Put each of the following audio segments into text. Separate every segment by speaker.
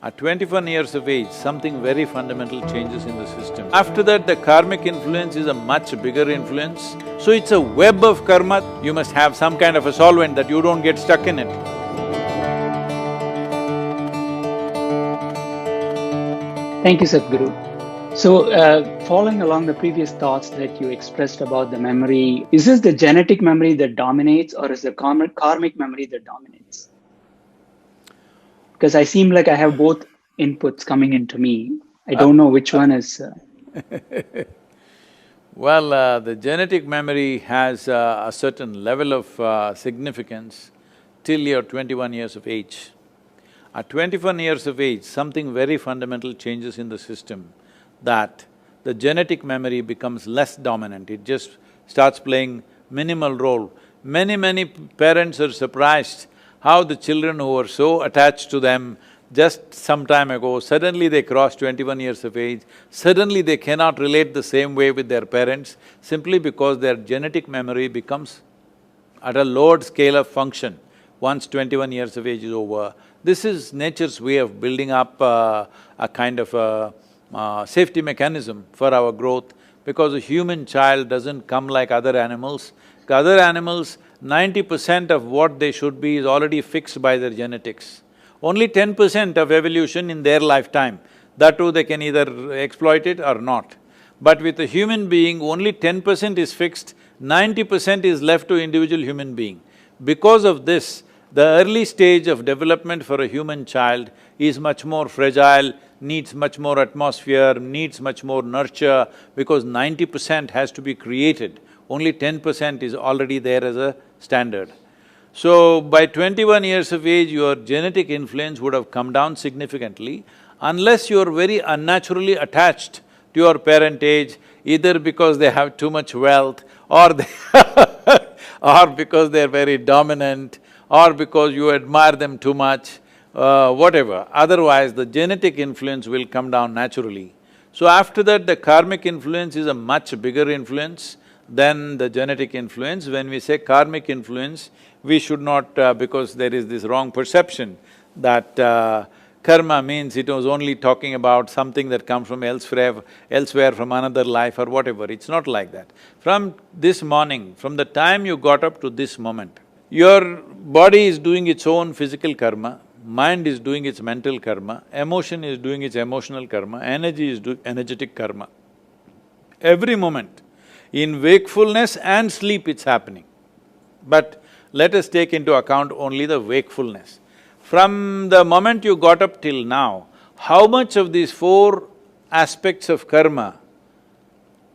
Speaker 1: At 21 years of age, something very fundamental changes in the system. After that, the karmic influence is a much bigger influence. So it's a web of karma. You must have some kind of a solvent that you don't get stuck in it.
Speaker 2: Thank you, Sadhguru. So, following along the previous thoughts that you expressed about the memory, is this the genetic memory that dominates, or is the karmic memory that dominates? Because I seem like I have both inputs coming into me. I don't know which one is…
Speaker 1: Well, the genetic memory has a certain level of significance till you're 21 years of age. At 21 years of age, something very fundamental changes in the system, that the genetic memory becomes less dominant, it just starts playing minimal role. Many parents are surprised how the children who were so attached to them just some time ago, suddenly they cross 21 years of age, suddenly they cannot relate the same way with their parents simply because their genetic memory becomes at a lowered scale of function once 21 years of age is over. This is nature's way of building up a kind of a safety mechanism for our growth, because a human child doesn't come like other animals. Other animals, 90% of what they should be is already fixed by their genetics. Only 10% of evolution in their lifetime, that too they can either exploit it or not. But with a human being, only 10% is fixed, 90% is left to individual human being. Because of this, the early stage of development for a human child is much more fragile, needs much more atmosphere, needs much more nurture, because 90% has to be created, only 10% is already there as a standard. So, by 21 years of age, your genetic influence would have come down significantly, unless you're very unnaturally attached to your parentage, either because they have too much wealth, or or because they're very dominant, or because you admire them too much, whatever. Otherwise, the genetic influence will come down naturally. So after that, the karmic influence is a much bigger influence than the genetic influence. When we say karmic influence, we should not… because there is this wrong perception that karma means it was only talking about something that comes from elsewhere from another life or whatever. It's not like that. From this morning, from the time you got up to this moment, your body is doing its own physical karma, mind is doing its mental karma, emotion is doing its emotional karma, energy is doing energetic karma. Every moment, in wakefulness and sleep it's happening. But let us take into account only the wakefulness. From the moment you got up till now, how much of these four aspects of karma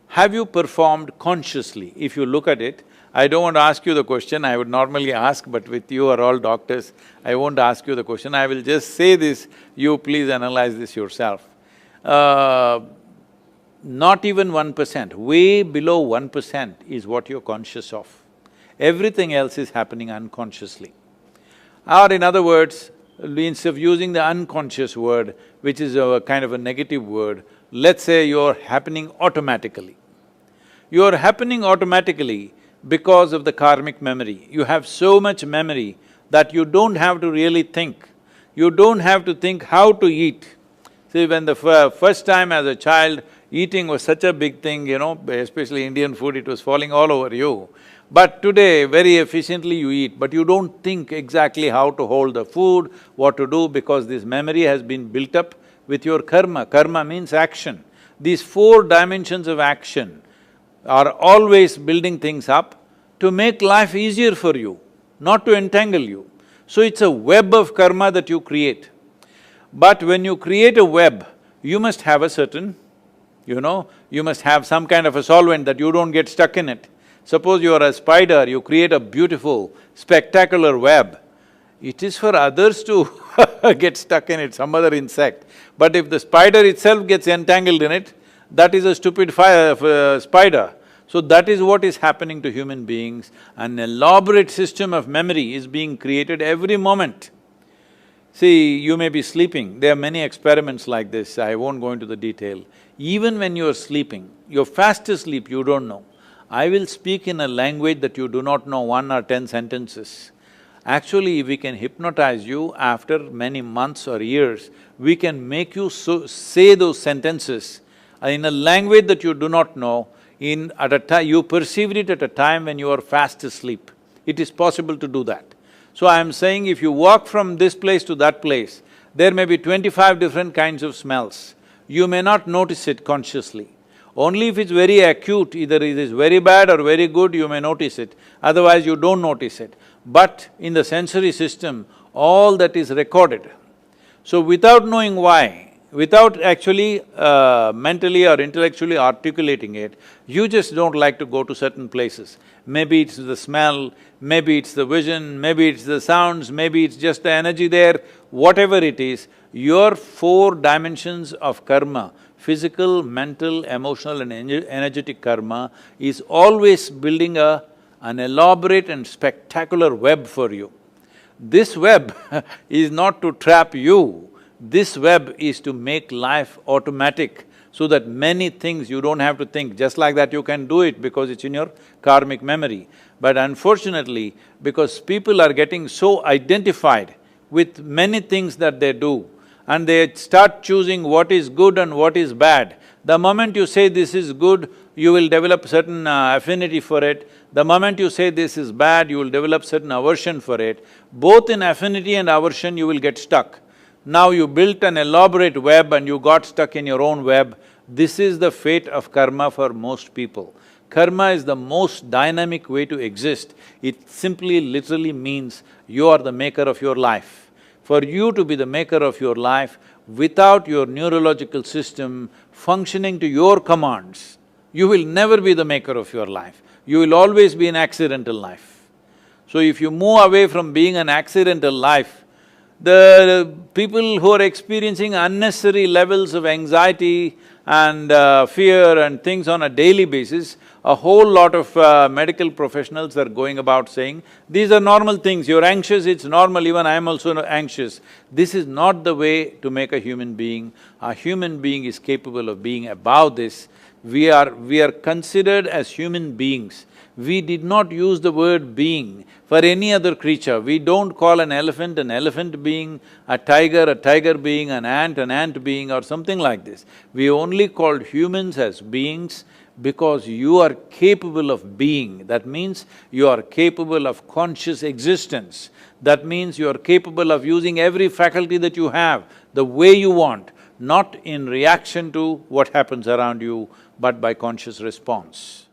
Speaker 1: have you performed consciously? If you look at it, I don't want to ask you the question, I would normally ask, but with you are all doctors, I won't ask you the question, I will just say this, you please analyze this yourself. Not even 1%, way below 1% is what you're conscious of. Everything else is happening unconsciously. Or in other words, instead of using the unconscious word, which is a kind of a negative word, let's say you're happening automatically. You're happening automatically because of the karmic memory. You have so much memory that you don't have to really think. You don't have to think how to eat. See, when the first time as a child, eating was such a big thing, you know, especially Indian food, it was falling all over you. But today, very efficiently you eat, but you don't think exactly how to hold the food, what to do, because this memory has been built up with your karma. Karma means action. These four dimensions of action are always building things up to make life easier for you, not to entangle you. So it's a web of karma that you create. But when you create a web, you must have a certain, you must have some kind of a solvent that you don't get stuck in it. Suppose you are a spider, you create a beautiful, spectacular web. It is for others to get stuck in it, some other insect. But if the spider itself gets entangled in it, that is a stupid spider. So that is what is happening to human beings. An elaborate system of memory is being created every moment. See, you may be sleeping, there are many experiments like this, I won't go into the detail. Even when you are sleeping, you're fast asleep, you don't know. I will speak in a language that you do not know 1 or 10 sentences. Actually, if we can hypnotize you after many months or years, we can make you say those sentences in a language that you do not know, at a time… you perceived it at a time when you are fast asleep. It is possible to do that. So I am saying if you walk from this place to that place, there may be 25 different kinds of smells. You may not notice it consciously. Only if it's very acute, either it is very bad or very good, you may notice it, otherwise you don't notice it. But in the sensory system, all that is recorded. So without knowing why, without actually mentally or intellectually articulating it, you just don't like to go to certain places. Maybe it's the smell, maybe it's the vision, maybe it's the sounds, maybe it's just the energy there, whatever it is, your four dimensions of karma, physical, mental, emotional and energetic karma, is always building an elaborate and spectacular web for you. This web is not to trap you, this web is to make life automatic so that many things you don't have to think. Just like that you can do it because it's in your karmic memory. But unfortunately, because people are getting so identified with many things that they do, and they start choosing what is good and what is bad. The moment you say this is good, you will develop certain affinity for it. The moment you say this is bad, you will develop certain aversion for it. Both in affinity and aversion, you will get stuck. Now you built an elaborate web and you got stuck in your own web. This is the fate of karma for most people. Karma is the most dynamic way to exist. It simply literally means you are the maker of your life. For you to be the maker of your life, without your neurological system functioning to your commands, you will never be the maker of your life. You will always be an accidental life. So if you move away from being an accidental life, the people who are experiencing unnecessary levels of anxiety and fear and things on a daily basis, a whole lot of medical professionals are going about saying, these are normal things, you're anxious, it's normal, even I am also anxious. This is not the way to make a human being. A human being is capable of being above this. We are considered as human beings. We did not use the word being for any other creature. We don't call an elephant being, a tiger being, an ant being or something like this. We only called humans as beings because you are capable of being. That means you are capable of conscious existence. That means you are capable of using every faculty that you have the way you want, not in reaction to what happens around you, but by conscious response.